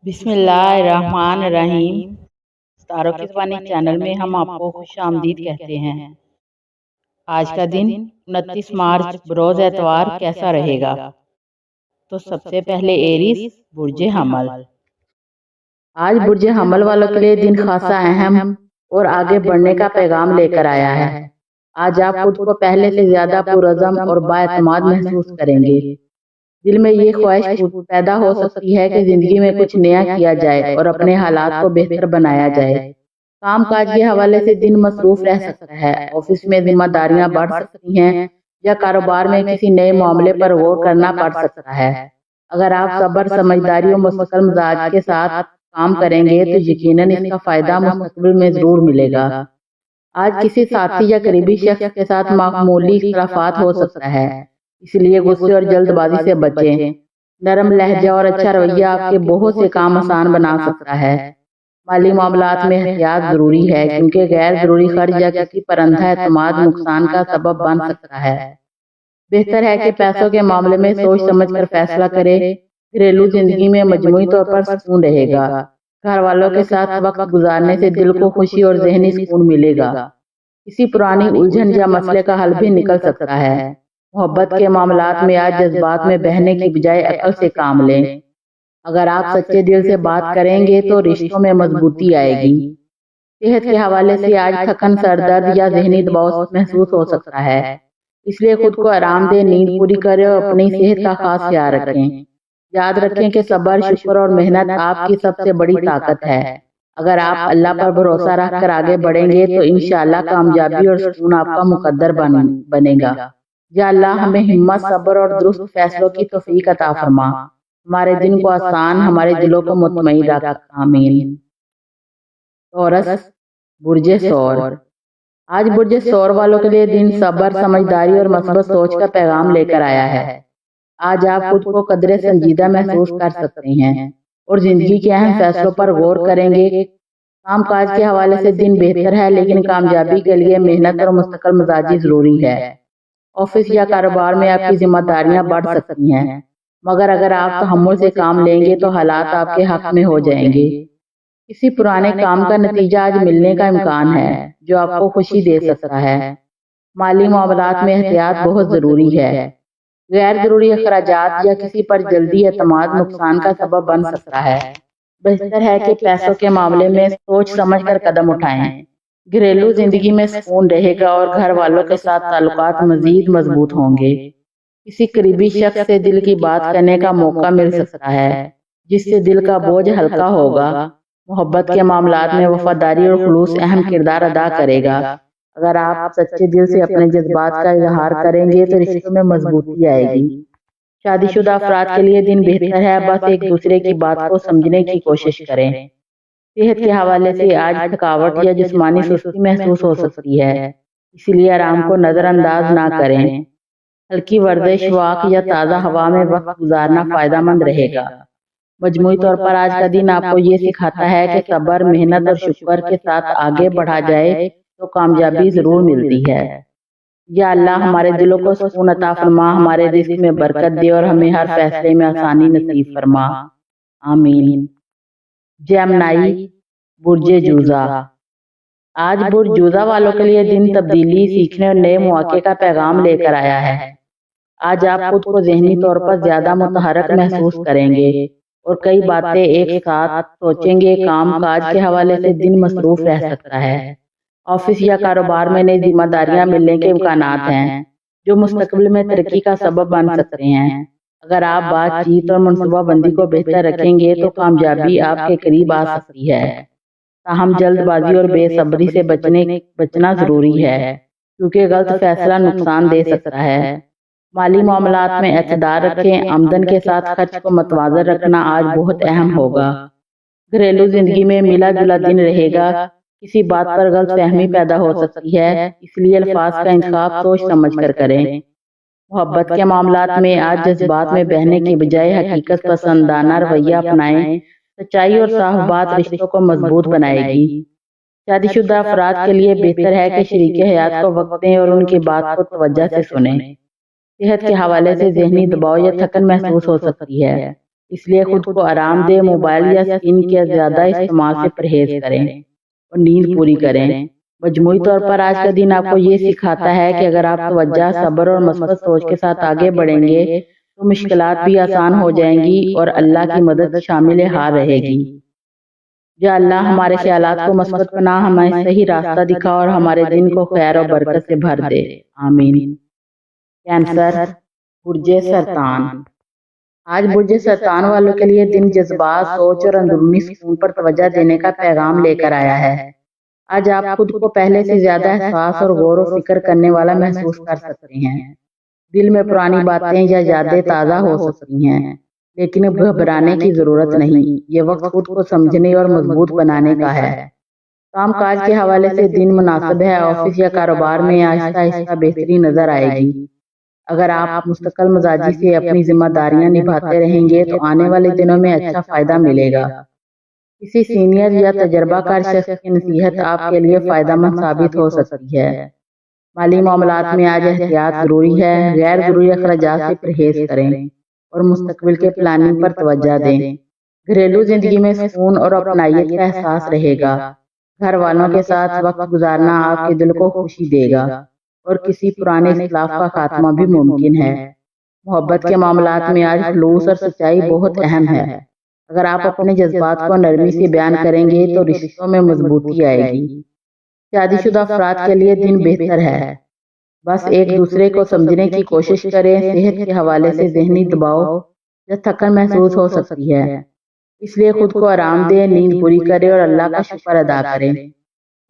بسم اللہ الرحمن الرحیم۔ ستاروں کی زبانی چینل میں ہم آپ کو خوش آمدید کہتے ہیں۔ آج کا دن 29 مارچ بروز اتوار کیسا رہے گا؟ تو سب سے پہلے ایریس برج حمل۔ آج برج حمل والوں کے لیے دن خاصا اہم اور آگے بڑھنے کا پیغام لے کر آیا ہے۔ آج آپ خود کو پہلے سے زیادہ پرعزم اور بااعتماد محسوس کریں گے۔ دل میں یہ خواہش پیدا ہو سکتی ہے کہ زندگی میں کچھ نیا کیا جائے اور اپنے حالات کو بہتر بنایا جائے۔ کام کاج کے حوالے سے دن مصروف رہ سکتا ہے۔ آفس میں ذمہ داریاں بڑھ سکتی ہیں یا کاروبار میں کسی نئے معاملے پر غور کرنا پڑ سکتا ہے۔ اگر آپ صبر، سمجھداری اور مستقل مزاج کے ساتھ کام کریں گے تو یقیناً اس کا فائدہ مستقبل میں ضرور ملے گا۔ آج کسی ساتھی یا قریبی شخص کے ساتھ معمولی اختلافات ہو سکتا ہے، اس لیے غصے اور جلد بازی سے بچیں۔ نرم لہجہ اور اچھا رویہ آپ کے بہت سے کام آسان بنا سکتا ہے۔ مالی معاملات میں احتیاط ضروری ہے کیونکہ غیر ضروری خرچ یا کسی پر اندھا اعتماد نقصان کا سبب بن سکتا ہے۔ بہتر ہے کہ پیسوں کے معاملے میں سوچ سمجھ کر فیصلہ کریں۔ گھریلو زندگی میں مجموعی طور پر سکون رہے گا۔ گھر والوں کے ساتھ وقت گزارنے سے دل کو خوشی اور ذہنی سکون ملے گا۔ کسی پرانی الجھن یا مسئلے کا حل بھی نکل سکتا ہے۔ محبت کے معاملات میں آج جذبات میں بہنے کی بجائے عقل سے کام لیں۔ اگر آپ سچے دل سے بات کریں گے تو رشتوں میں مضبوطی آئے گی۔ صحت کے حوالے سے آج تھکن، سر درد یا ذہنی دباؤ محسوس ہو سکتا ہے، اس لیے خود کو آرام دیں، نیند پوری کریں اور اپنی صحت کا خاص خیال رکھیں۔ یاد رکھیں کہ صبر، شکر اور محنت آپ کی سب سے بڑی طاقت ہے۔ اگر آپ اللہ پر بھروسہ رکھ کر آگے بڑھیں گے تو انشاءاللہ کامیابی اور سکون آپ کا مقدر بنے گا۔ یا اللہ ہمیں ہمت، صبر اور درست فیصلوں کی توفیق عطا فرما۔ ہمارے دن کو آسان، ہمارے دلوں کو مطمئن رکھ۔ آمین۔ تورس برج ثور۔ آج برج ثور والوں کے لیے دن صبر، سمجھداری اور مثبت سوچ کا پیغام لے کر آیا ہے۔ آج آپ خود کو قدرے سنجیدہ محسوس کر سکتے ہیں اور زندگی کے اہم فیصلوں پر غور کریں گے۔ کام کاج کے حوالے سے دن بہتر ہے لیکن کامیابی کے لیے محنت اور مستقل مزاجی ضروری ہے۔ آفس یا کاروبار میں آپ کی ذمہ داریاں بڑھ سکتی ہیں، مگر اگر آپ تحمل سے کام لیں گے تو حالات آپ کے حق میں ہو جائیں گے۔ کسی پرانے کام کا نتیجہ آج ملنے کا امکان ہے جو آپ کو خوشی دے سکتا ہے۔ مالی معاملات میں احتیاط بہت ضروری ہے۔ غیر ضروری اخراجات یا کسی پر جلدی اعتماد نقصان کا سبب بن سکتا ہے۔ بہتر ہے کہ پیسوں کے معاملے میں سوچ سمجھ کر قدم اٹھائیں۔ گھریلو زندگی میں سکون رہے گا اور گھر والوں کے ساتھ تعلقات مزید مضبوط ہوں گے۔ کسی قریبی شخص سے دل کی بات کرنے کا موقع مل سکتا ہے جس سے دل کا بوجھ ہلکا ہوگا۔ محبت کے معاملات میں وفاداری اور خلوص اہم کردار ادا کرے گا۔ اگر آپ سچے دل سے اپنے جذبات کا اظہار کریں گے تو رشتوں میں مضبوطی آئے گی۔ شادی شدہ افراد کے لیے دن بہتر ہے، بس ایک دوسرے کی بات کو سمجھنے کی کوشش کریں۔ صحت کے حوالے سے آج تھکاوٹ یا جسمانی سستی محسوس ہو سکتی ہے، اس لیے آرام کو نظر انداز نہ کریں۔ ہلکی ورزش، واک یا تازہ ہوا میں وقت گزارنا فائدہ مند رہے گا۔ مجموعی طور پر آج کا دن آپ کو یہ سکھاتا ہے کہ صبر، محنت اور شکر کے ساتھ آگے بڑھا جائے تو کامیابی ضرور ملتی ہے۔ یا اللہ ہمارے دلوں کو سکون عطا فرما، ہمارے رزق میں برکت دے اور ہمیں ہر فیصلے میں آسانی نصیب فرما۔ آمین۔ جیمنائی برج جوزا۔ آج برج جوزا والوں کے لیے دن تبدیلی، سیکھنے اور نئے مواقع کا پیغام لے کر آیا ہے۔ آج آپ خود کو ذہنی طور پر زیادہ متحرک محسوس کریں گے اور کئی باتیں ایک ساتھ سوچیں گے۔ کام کاج کے حوالے سے دن مصروف رہ سکتا ہے۔ آفس یا کاروبار میں نئی ذمہ داریاں ملنے کے امکانات ہیں جو مستقبل میں ترقی کا سبب بن سکتے ہیں۔ اگر آپ بات چیت اور منصوبہ بندی کو بہتر رکھیں گے تو کامیابی آپ کے قریب آ سکتی ہے۔ تاہم جلد بازی اور بے صبری سے بچنا ضروری ہے کیونکہ غلط فیصلہ نقصان دے سکتا ہے۔ مالی معاملات میں اعتدال رکھیں، آمدن کے ساتھ خرچ کو متوازن رکھنا آج بہت اہم ہوگا۔ گھریلو زندگی میں ملا جلا دن رہے گا، کسی بات پر غلط فہمی پیدا ہو سکتی ہے، اس لیے الفاظ کا انتخاب سوچ سمجھ کر کریں۔ محبت کے معاملات میں آج جذبات میں بہنے کی بجائے حقیقت پسندانہ رویہ اپنائیں۔ سچائی اور صاف بات رشتوں کو مضبوط بنائے گی۔ شادی شدہ افراد کے لیے بہتر ہے کہ شریک حیات کو وقت دیں اور ان کی بات کو توجہ سے سنیں۔ صحت کے حوالے سے ذہنی دباؤ یا تھکن محسوس ہو سکتی ہے، اس لیے خود کو آرام دے، موبائل یا اسکرین کے زیادہ استعمال سے پرہیز کریں اور نیند پوری کریں۔ مجموعی طور پر آج کا دن آپ کو یہ سکھاتا ہے کہ اگر آپ توجہ، صبر اور مثبت سوچ کے ساتھ آگے بڑھیں گے تو مشکلات بھی آسان ہو جائیں گی اور اللہ کی مدد شامل حال رہے گی۔ یا اللہ ہمارے خیالات کو مثبت بنا، ہمیں صحیح راستہ دکھا اور ہمارے دن کو خیر و برکت سے بھر دے، آمین۔ کینسر، برج سرطان۔ آج برج سرطان والوں کے لیے دن جذبات، سوچ اور اندرونی سکون پر توجہ دینے کا پیغام لے کر آیا ہے۔ آج آپ خود کو پہلے سے زیادہ احساس اور غور و فکر کرنے والا محسوس کر سکتے ہیں۔ دل میں پرانی باتیں یا یادیں تازہ ہو سکتی ہیں، لیکن اب گھبرانے کی ضرورت نہیں۔ یہ وقت خود کو سمجھنے اور مضبوط بنانے کا ہے۔ کام کاج کے حوالے سے دن مناسب ہے، آفس یا کاروبار میں آہستہ آہستہ بہتری نظر آئے گی۔ اگر آپ مستقل مزاجی سے اپنی ذمہ داریاں نبھاتے رہیں گے تو آنے والے دنوں میں اچھا فائدہ ملے گا۔ کسی سینئر یا تجربہ کار شخص کی نصیحت آپ کے لیے فائدہ مند ثابت ہو سکتی ہے۔ مالی معاملات میں آج احتیاط ضروری ہے، غیر ضروری اخراجات سے پرہیز کریں اور مستقبل کے پلاننگ پر توجہ دیں۔ گھریلو زندگی میں سکون اور اپنائیت کا احساس رہے گا۔ گھر والوں کے ساتھ وقت گزارنا آپ کے دل کو خوشی دے گا اور کسی پرانے اختلاف کا خاتمہ بھی ممکن ہے۔ محبت کے معاملات میں آج خلوص اور سچائی بہت اہم ہے۔ اگر آپ اپنے جذبات کو نرمی سے بیان کریں گے تو رشتوں میں مضبوطی آئے گی۔ شادی شدہ افراد کے لیے دن بہتر ہے، بس ایک دوسرے کو سمجھنے کی کوشش کریں۔ صحت کے حوالے سے ذہنی دباؤ یا تھکن محسوس ہو سکتی ہے، اس لیے خود کو آرام دیں، نیند پوری کریں اور اللہ کا شکر ادا کریں۔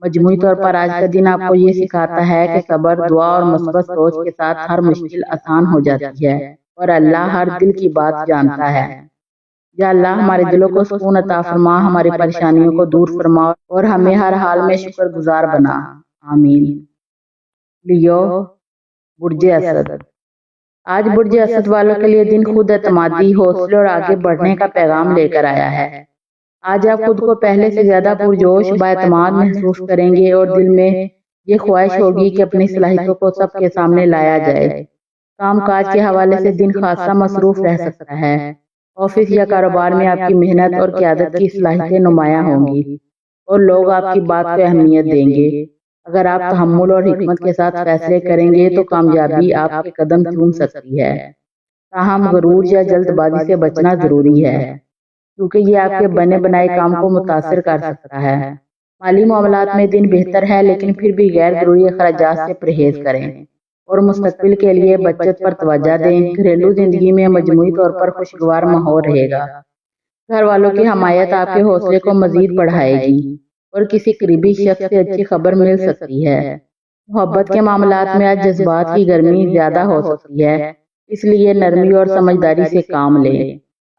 مجموعی طور پر آج کا دن آپ کو یہ سکھاتا ہے کہ صبر، دعا اور مثبت سوچ کے ساتھ ہر مشکل آسان ہو جاتی ہے اور اللہ ہر دل کی بات جانتا ہے۔ یا اللہ ہمارے دلوں کو سکون عطا فرما، ہماری پریشانیوں کو دور فرما اور ہمیں ہر حال میں شکر گزار بنا، آمین۔ لیو، برج اسد۔ آج برج اسد والوں کے لیے دن خود اعتمادی، حوصلے اور آگے بڑھنے کا پیغام لے کر آیا ہے۔ آج آپ خود کو پہلے سے زیادہ پرجوش، بااعتماد محسوس کریں گے اور دل میں یہ خواہش ہوگی کہ اپنی صلاحیتوں کو سب کے سامنے لایا جائے۔ کام کاج کے حوالے سے دن خاصا مصروف رہ سکتا ہے۔ آفس یا کاروبار میں آپ کی محنت اور قیادت کی صلاحیتیں نمایاں ہوں گی اور لوگ آپ کی بات کو اہمیت دیں گے۔ اگر آپ تحمل اور حکمت کے ساتھ فیصلے کریں گے تو کامیابی آپ کے قدم چوم سکتی ہے۔ تاہم غرور یا جلد بازی سے بچنا ضروری ہے، کیونکہ یہ آپ کے بنے بنائے کام کو متاثر کر سکتا ہے۔ مالی معاملات میں دن بہتر ہے، لیکن پھر بھی غیر ضروری اخراجات سے پرہیز کریں اور مستقبل کے لیے بچت پر توجہ دیں۔ گھریلو زندگی میں مجموعی طور پر خوشگوار ماحول رہے گا۔ گھر والوں کی حمایت آپ کے حوصلے کو مزید بڑھائے گی اور کسی قریبی شخص سے اچھی خبر مل سکتی ہے۔ محبت کے معاملات میں آج جذبات کی گرمی زیادہ ہو سکتی ہے، اس لیے نرمی اور سمجھداری سے کام لیں۔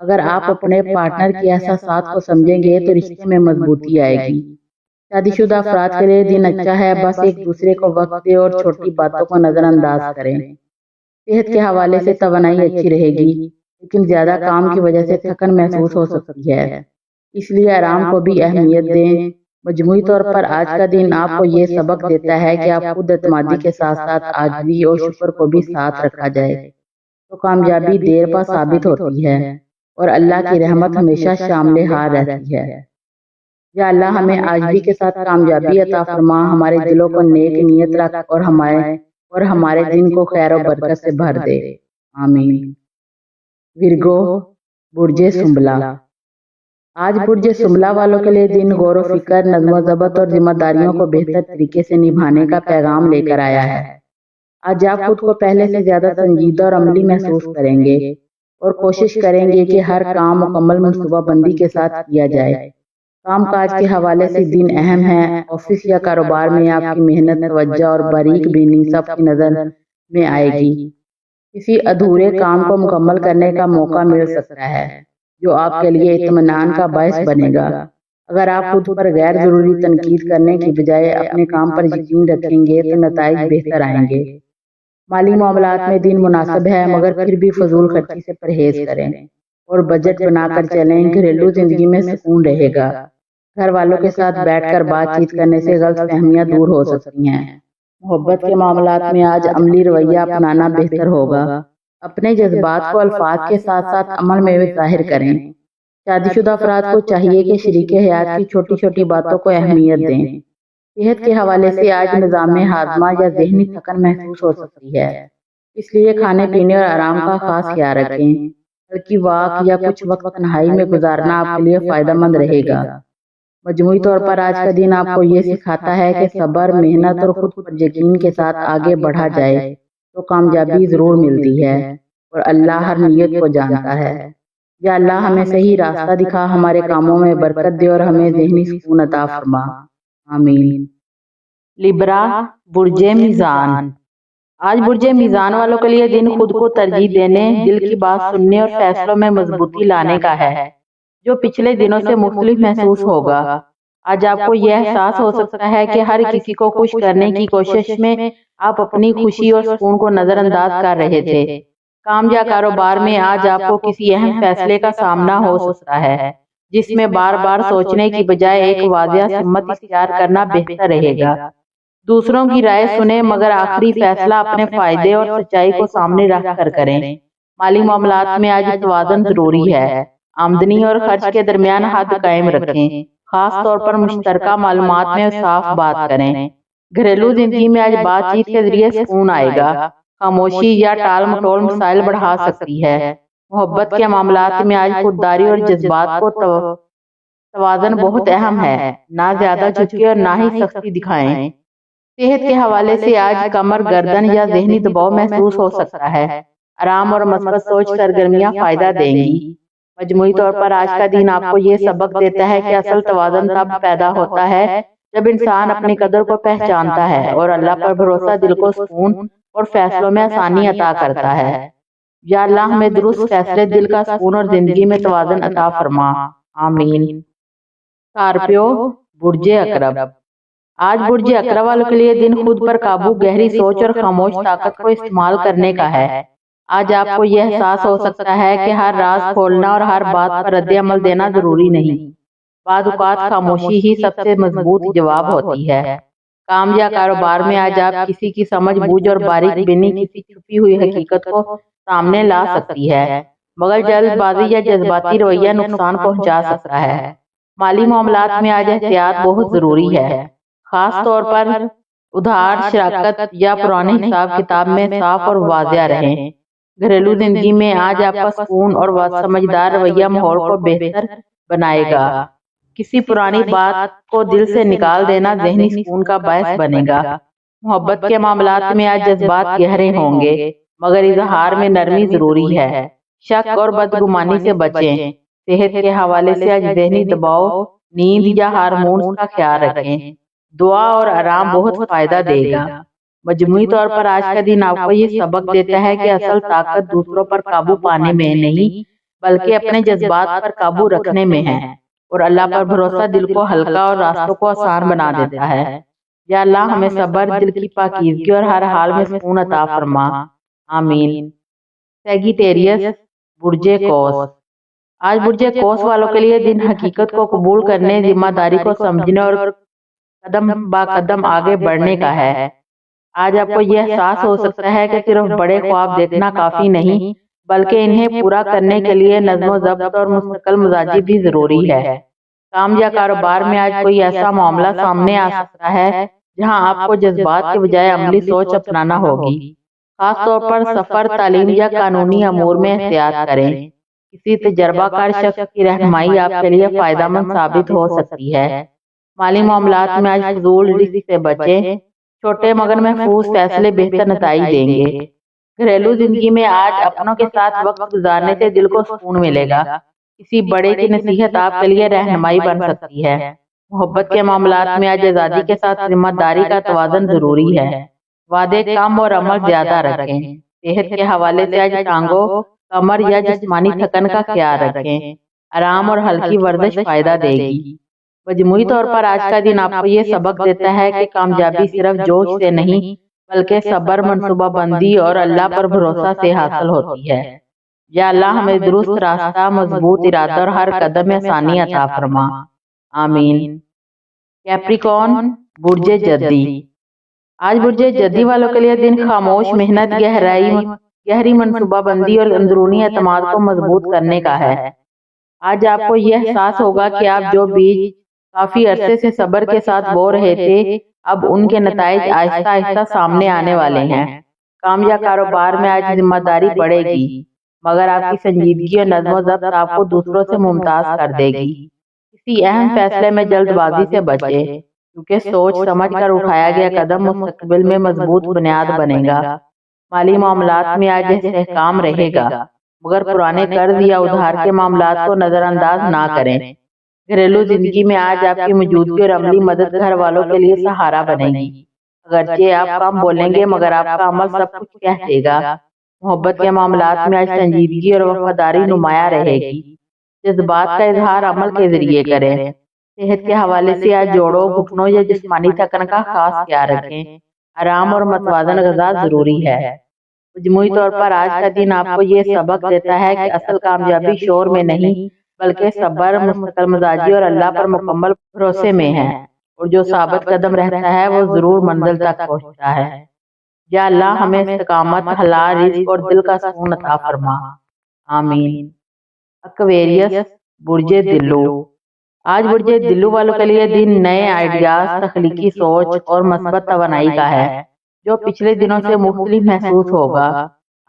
اگر آپ اپنے پارٹنر کے احساسات کو سمجھیں گے تو رشتے میں مضبوطی آئے گی۔ شادی شدہ افراد کے لیے دن اچھا ہے، بس ایک دوسرے کو وقت دیں اور چھوٹی باتوں کو نظر انداز کریں۔ صحت کے حوالے سے توانائی اچھی رہے گی، لیکن زیادہ کام کی وجہ سے تھکن محسوس ہو سکتی ہے، اس لیے آرام کو بھی اہمیت دیں۔ مجموعی طور پر آج کا دن آپ کو یہ سبق دیتا ہے کہ آپ خود اعتمادی کے ساتھ ساتھ عاجزی اور شکر کو بھی ساتھ رکھا جائے تو کامیابی دیر پا ثابت ہوتی ہے اور اللہ کی رحمت ہمیشہ شامل حال رہتی ہے۔ یا اللہ ہمیں عاجزی کے ساتھ کامیابی عطا فرما، ہمارے دلوں کو نیک نیت رکھ اور ہمارے دن کو خیر و برکت سے بھر دے، آمین۔ ورگو، برج سنبلا۔ آج برج سنبلا والوں کے لیے دن غور و فکر، نظم و ضبط اور ذمہ داریوں کو بہتر طریقے سے نبھانے کا پیغام لے کر آیا ہے۔ آج آپ خود کو پہلے سے زیادہ سنجیدہ اور عملی محسوس کریں گے اور کوشش کریں گے کہ ہر کام مکمل منصوبہ بندی کے ساتھ کیا جائے۔ کام کاج کے حوالے سے دن اہم ہے۔ آفس یا کاروبار میں آپ کی محنت، توجہ اور باریک بینی سب کی نظر میں آئے گی۔ کسی ادھورے کام کو مکمل کرنے کا موقع مل سکتا ہے جو آپ کے لیے اطمینان کا باعث بنے گا۔ اگر آپ خود پر غیر ضروری تنقید کرنے کی بجائے اپنے کام پر یقین رکھیں گے تو نتائج بہتر آئیں گے۔ مالی معاملات میں دن مناسب ہے، مگر پھر بھی فضول خرچی سے پرہیز کریں اور بجٹ بنا کر چلیں۔ گھریلو زندگی میں سکون رہے گا۔ گھر والوں کے ساتھ بیٹھ کر بات چیت کرنے سے غلط فہمیاں دور ہو سکتی ہیں۔ محبت کے معاملات میں آج عملی رویہ اپنانا بہتر ہوگا۔ اپنے جذبات کو الفاظ کے ساتھ ساتھ عمل میں ظاہر کریں۔ شادی شدہ افراد کو چاہیے کہ شریک حیات کی چھوٹی چھوٹی باتوں کو اہمیت دیں۔ صحت کے حوالے سے آج نظام ہاضمہ یا ذہنی تھکن محسوس ہو سکتی ہے، اس لیے کھانے پینے اور آرام کا خاص خیال رکھیں۔ ہلکی واک یا کچھ وقت تنہائی میں گزارنا آپ کے لیے فائدہ مند رہے گا۔ مجموعی طور پر آج کا دن آپ کو یہ سکھاتا ہے کہ صبر، محنت اور خود پر یقین کے ساتھ آگے بڑھا جائے تو کامیابی ضرور ملتی ہے، اور اللہ ہر نیت کو جانتا ہے۔ یا اللہ ہمیں صحیح راستہ دکھا، ہمارے کاموں میں برکت دے اور ہمیں ذہنی سکون عطا فرما، آمین۔ لبرا، برج میزان۔ آج برج میزان والوں کے لیے دن خود کو ترجیح دینے، دل کی بات سننے اور فیصلوں میں مضبوطی لانے کا ہے، جو پچھلے دنوں سے مختلف محسوس ہوگا۔ آج آپ کو یہ احساس ہو سکتا ہے کہ ہر کسی کو خوش کرنے کی کوشش میں آپ اپنی خوشی اور سکون کو نظر انداز کر رہے تھے۔ کام یا کاروبار میں آج آپ کو کسی اہم فیصلے کا سامنا ہو سکتا ہے، جس میں بار بار سوچنے کی بجائے ایک واضح سمت اختیار کرنا بہتر رہے گا۔ دوسروں کی رائے سنیں، مگر آخری فیصلہ اپنے فائدے اور سچائی کو سامنے رکھ کر کریں۔ مالی معاملات میں آج توازن ضروری ہے۔ آمدنی اور خرچ کے درمیان حد قائم رکھیں، خاص طور پر مشترکہ معلومات میں صاف بات کریں۔ گھریلو زندگی میں آج بات چیت کے ذریعے سکون آئے گا۔ خاموشی یا ٹال مٹول مسائل بڑھا سکتی ہے۔ محبت کے معاملات میں آج خودداری اور جذبات کو توازن بہت اہم ہے، نہ زیادہ جھکے اور نہ ہی سختی دکھائیں۔ صحت کے حوالے سے آج کمر، گردن یا ذہنی دباؤ محسوس ہو سکتا ہے۔ آرام اور مثبت سوچ سرگرمیاں فائدہ دیں گی۔ مجموعی طور پر آج کا دن آپ کو یہ سبق دیتا ہے کہ اصل توازن تب پیدا ہوتا ہے جب انسان اپنی قدر کو پہچانتا ہے اور اللہ پر بھروسہ دل کو سکون اور فیصلوں میں آسانی عطا کرتا ہے۔ یا اللہ ہمیں درست فیصلے، دل کا سکون اور زندگی میں توازن عطا فرما، آمین۔ اسکارپیو، برج عقرب۔ آج برج عقرب والوں کے لیے دن خود پر قابو، گہری سوچ اور خاموش طاقت کو استعمال کرنے کا ہے۔ آج آپ کو یہ احساس ہو سکتا ہے کہ ہر راز کھولنا اور ہر بات پر رد عمل دینا ضروری نہیں۔ بعض اوقات خاموشی ہی سب سے مضبوط جواب ہوتی ہے۔ کام یا کاروبار میں آج آپ کسی کی سمجھ بوجھ اور باریک بینی کسی چھپی ہوئی حقیقت کو سامنے لا سکتی ہے، مگر جلد بازی یا جذباتی رویہ نقصان پہنچا سکتا ہے۔ مالی معاملات میں آج احتیاط بہت ضروری ہے، خاص طور پر ادھار، شراکت یا پرانے حساب کتاب میں صاف اور واضح رہیں۔ گھریلو زندگی میں آج آپ کا سکون اور سمجھدار رویہ ماحول کو بہتر بنائے گا۔ کسی پرانی بات کو دل سے نکال دینا ذہنی سکون کا باعث بنے گا۔ محبت کے معاملات میں آج جذبات گہرے ہوں گے، مگر اظہار میں نرمی ضروری ہے۔ شک اور بدگمانی سے بچیں۔ صحت کے حوالے سے آج ذہنی دباؤ، نیند یا ہارمونز کا خیال رکھیں۔ دعا اور آرام بہت فائدہ دے گا۔ مجموعی طور پر آج کا دن آپ کو یہ سبق دیتا ہے کہ اصل طاقت دوسروں پر قابو پانے میں نہیں، بلکہ اپنے جذبات پر قابو رکھنے میں ہے، اور اللہ پر بھروسہ دل کو ہلکا اور راستوں کو آسان بنا دیتا ہے۔ یا اللہ ہمیں صبر، دل کی پاکیزگی اور ہر حال میں سکون عطا فرما، آمین۔ سیگیٹیریس، برج قوس۔ آج برج قوس والوں کے لیے دن حقیقت کو قبول کرنے، ذمہ داری کو سمجھنے اور قدم با قدم آگے بڑھنے کا ہے۔ آج آپ کو یہ احساس ہو سکتا ہے کہ صرف بڑے خواب دیکھنا کافی نہیں، بلکہ انہیں پورا کرنے کے لیے نظم و ضبط اور مستقل مزاجی بھی ضروری ہے۔ کام یا کاروبار میں آج کوئی ایسا معاملہ سامنے آ سکتا ہے جہاں آپ کو جذبات کے بجائے عملی سوچ اپنانا ہوگی۔ خاص طور پر سفر، تعلیم یا قانونی امور میں احتیاط کریں۔ کسی تجربہ کار شخص کی رہنمائی آپ کے لیے فائدہ مند ثابت ہو سکتی ہے۔ مالی معاملات میں آج فضول رزق سے بچیں، چھوٹے مگر محفوظ فیصلے بہتر نتائج دیں گے۔ گھریلو زندگی میں آج اپنوں کے ساتھ وقت گزارنے سے دل کو سکون ملے گا۔ کسی بڑے کی نصیحت آپ کے لیے رہنمائی بن سکتی ہے۔ محبت کے معاملات میں آج آزادی کے ساتھ ذمہ داری کا توازن ضروری ہے۔ وعدے کم اور عمل زیادہ رکھیں۔ صحت کے حوالے سے آج ٹانگوں، کمر یا جسمانی تھکن کا خیال رکھیں۔ آرام اور ہلکی ورزش فائدہ دے گی۔ مجموعی طور پر آج کا دن آپ کو یہ سبق دیتا ہے کہ کامیابی صرف جوش سے نہیں، بلکہ صبر، منصوبہ بندی اور اللہ پر بھروسہ سے حاصل ہوتی ہے۔ یا اللہ ہمیں درست راستہ، مضبوط ارادہ اور ہر قدم میں آسانی عطا فرما، آمین۔ کیپریکارن، برج جدی۔ آج برج جدی والوں کے لیے دن خاموش، محنت، گہرائی گہری منصوبہ بندی اور اندرونی اعتماد کو مضبوط کرنے کا ہے۔ آج آپ کو یہ احساس ہوگا کہ آپ جو بیج کافی عرصے سے صبر کے ساتھ بو رہے تھے، اب ان کے نتائج آہستہ آہستہ سامنے آنے والے ہیں۔ کام یا کاروبار میں آج ذمہ داری بڑھے گی، مگر آپ کی سنجیدگی اور نظم و ضبط آپ کو دوسروں سے ممتاز کر دے گی۔ کسی اہم فیصلے میں جلد بازی سے بچیں، کیونکہ سوچ سمجھ کر اٹھایا گیا قدم مستقبل میں مضبوط بنیاد بنے گا۔ مالی معاملات میں آج استحکام رہے گا، مگر پرانے قرض یا ادھار کے معاملات کو نظر انداز نہ کریں۔ گھریلو زندگی میں آج آپ کی موجودگی اور عملی مدد گھر والوں کے لیے سہارا بنے گی۔ اگرچہ آپ کم بولیں گے، مگر آپ کا عمل سب کچھ کہہ دے گا۔ محبت کے معاملات میں آج سنجیدگی اور وفاداری نمایاں رہے گی۔ جذبات کا اظہار عمل کے ذریعے کریں۔ صحت کے حوالے سے آج جوڑوں، گھٹنوں یا جسمانی تھکن کا خاص خیال رکھیں۔ آرام اور متوازن غذا ضروری ہے۔ مجموعی طور پر آج کا دن آپ کو یہ سبق دیتا ہے کہ اصل کامیابی شور میں نہیں، بلکہ صبر، مستقل مزاجی اور اللہ پر مکمل بھروسے میں ہے، اور جو ثابت قدم رہتا ہے وہ ضرور منزل تک پہنچتا ہے۔ یا اللہ ہمیں استقامت، حلال رزق اور دل کا سکون عطا فرما، آمین۔ ایکویریس، برج دلو۔ آج برج دلو والوں کے لیے دن نئے آئیڈیاز، تخلیقی سوچ اور مثبت توانائی کا ہے، جو پچھلے دنوں سے مختلف محسوس ہوگا۔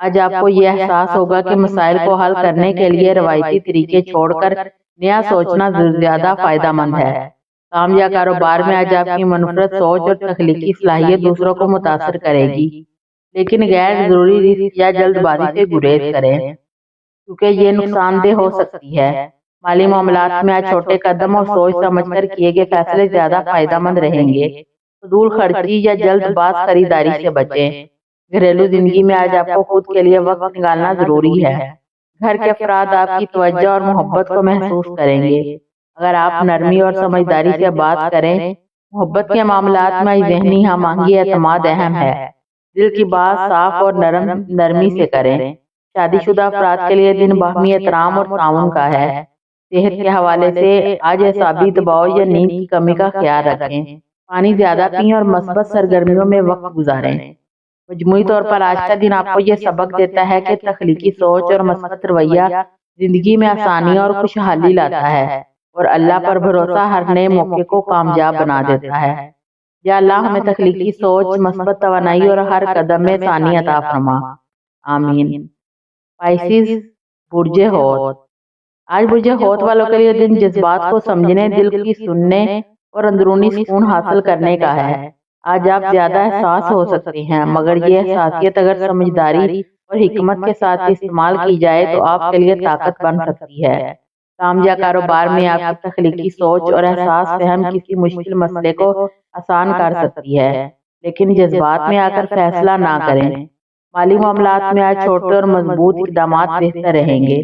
آج آپ کو یہ احساس ہوگا کہ مسائل کو حل کرنے کے لیے روایتی طریقے چھوڑ کر نیا سوچنا زیادہ فائدہ مند ہے۔ کام یا کاروبار میں آج آپ کی منفرد سوچ اور تخلیقی صلاحیت دوسروں کو متاثر کرے گی، لیکن غیر ضروری رسک یا جلد بازی سے گریز کریں، کیونکہ یہ نقصان دہ ہو سکتی ہے۔ مالی معاملات میں آج چھوٹے قدم اور سوچ سمجھ کر کیے گئے فیصلے زیادہ فائدہ مند رہیں گے۔ فضول خرچی یا جلد باز خریداری سے بچیں۔ گھریلو زندگی میں آج آپ کو خود کے لیے وقت نکالنا ضروری ہے۔ گھر کے افراد آپ کی توجہ اور محبت کو محسوس کریں گے، اگر آپ نرمی اور سمجھداری سے بات کریں۔ محبت کے معاملات میں ذہنی ہم آہنگی اعتماد اہم ہے۔ دل کی بات صاف اور نرمی سے کریں۔ شادی شدہ افراد کے لیے دن باہمی احترام اور تعاون کا ہے۔ صحت کے حوالے سے آج اعصابی دباؤ یا نیند کی کمی کا خیال رکھیں۔ پانی زیادہ پئیں اور مثبت سرگرمیوں میں وقت گزاریں۔ مجموعی طور پر آج کا دن آپ کو یہ سبق دیتا ہے کہ تخلیقی سوچ اور مثبت رویہ زندگی میں آسانی اور خوشحالی لاتا ہے، اور اللہ پر بھروسہ ہر نئے موقع کو کامیاب بنا دیتا ہے۔ یا اللہ ہمیں تخلیقی سوچ، مثبت توانائی اور ہر قدم میں آسانی عطا فرما، آمین۔ پائسیز، برج حوت۔ آج برج حوت والوں کے لیے دن جذبات کو سمجھنے، دل کی سننے اور اندرونی سکون حاصل کرنے کا ہے۔ آج آپ زیادہ احساس ہو سکتے ہیں، مگر یہ احساسیت اگر سمجھداری اور حکمت کے ساتھ استعمال کی جائے تو آپ کے لیے طاقت بن سکتی ہے۔ کام یا کاروبار میں آپ کی تخلیقی سوچ اور احساس فہم کسی مشکل مسئلے کو آسان کر سکتی ہے، لیکن جذبات میں آ کر فیصلہ نہ کریں۔ مالی معاملات میں آج چھوٹے اور مضبوط اقدامات بہتر رہیں گے۔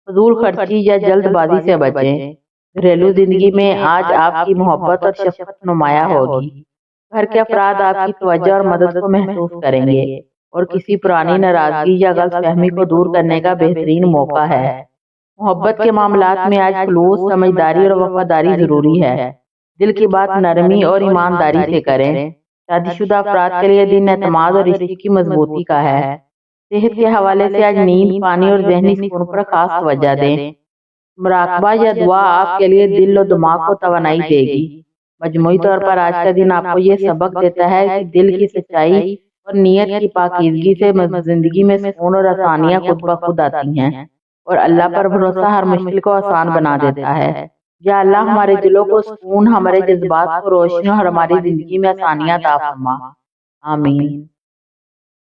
فضول خرچی یا جلد بازی سے بچیں۔ گھریلو زندگی میں آج آپ کی محبت اور شفقت نمایاں ہوگی۔ گھر کے افراد آپ کی توجہ اور مدد کو محسوس کریں گے، اور کسی پرانی ناراضگی یا غلط فہمی کو دور کرنے کا بہترین موقع ہے۔ محبت کے معاملات میں آج خلوص، سمجھداری اور وفاداری ضروری ہے۔ دل کی بات نرمی اور ایمانداری سے کریں۔ شادی شدہ افراد کے لیے دن اعتماد اور رشتے کی مضبوطی کا ہے۔ صحت کے حوالے سے آج نیند، پانی اور ذہنی سکون پر خاص توجہ دیں۔ مراقبہ یا دعا آپ کے لیے دل و دماغ کو توانائی دے گی۔ مجموعی طور پر آج کا دن آپ کو یہ سبق دیتا ہے کہ دل کی سچائی اور نیت کی پاکیزگی سے زندگی میں سکون اور آسانیاں خود بخود آتی ہیں، اور اللہ پر بھروسہ ہر مشکل کو آسان بنا دیتا ہے۔ یا اللہ ہمارے دلوں کو سکون، ہمارے جذبات کو روشنی اور ہماری زندگی میں آسانیاں عطا فرما، آمین۔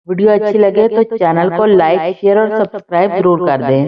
ویڈیو اچھی لگے تو چینل کو لائک، شیئر اور سبسکرائب ضرور کر دیں۔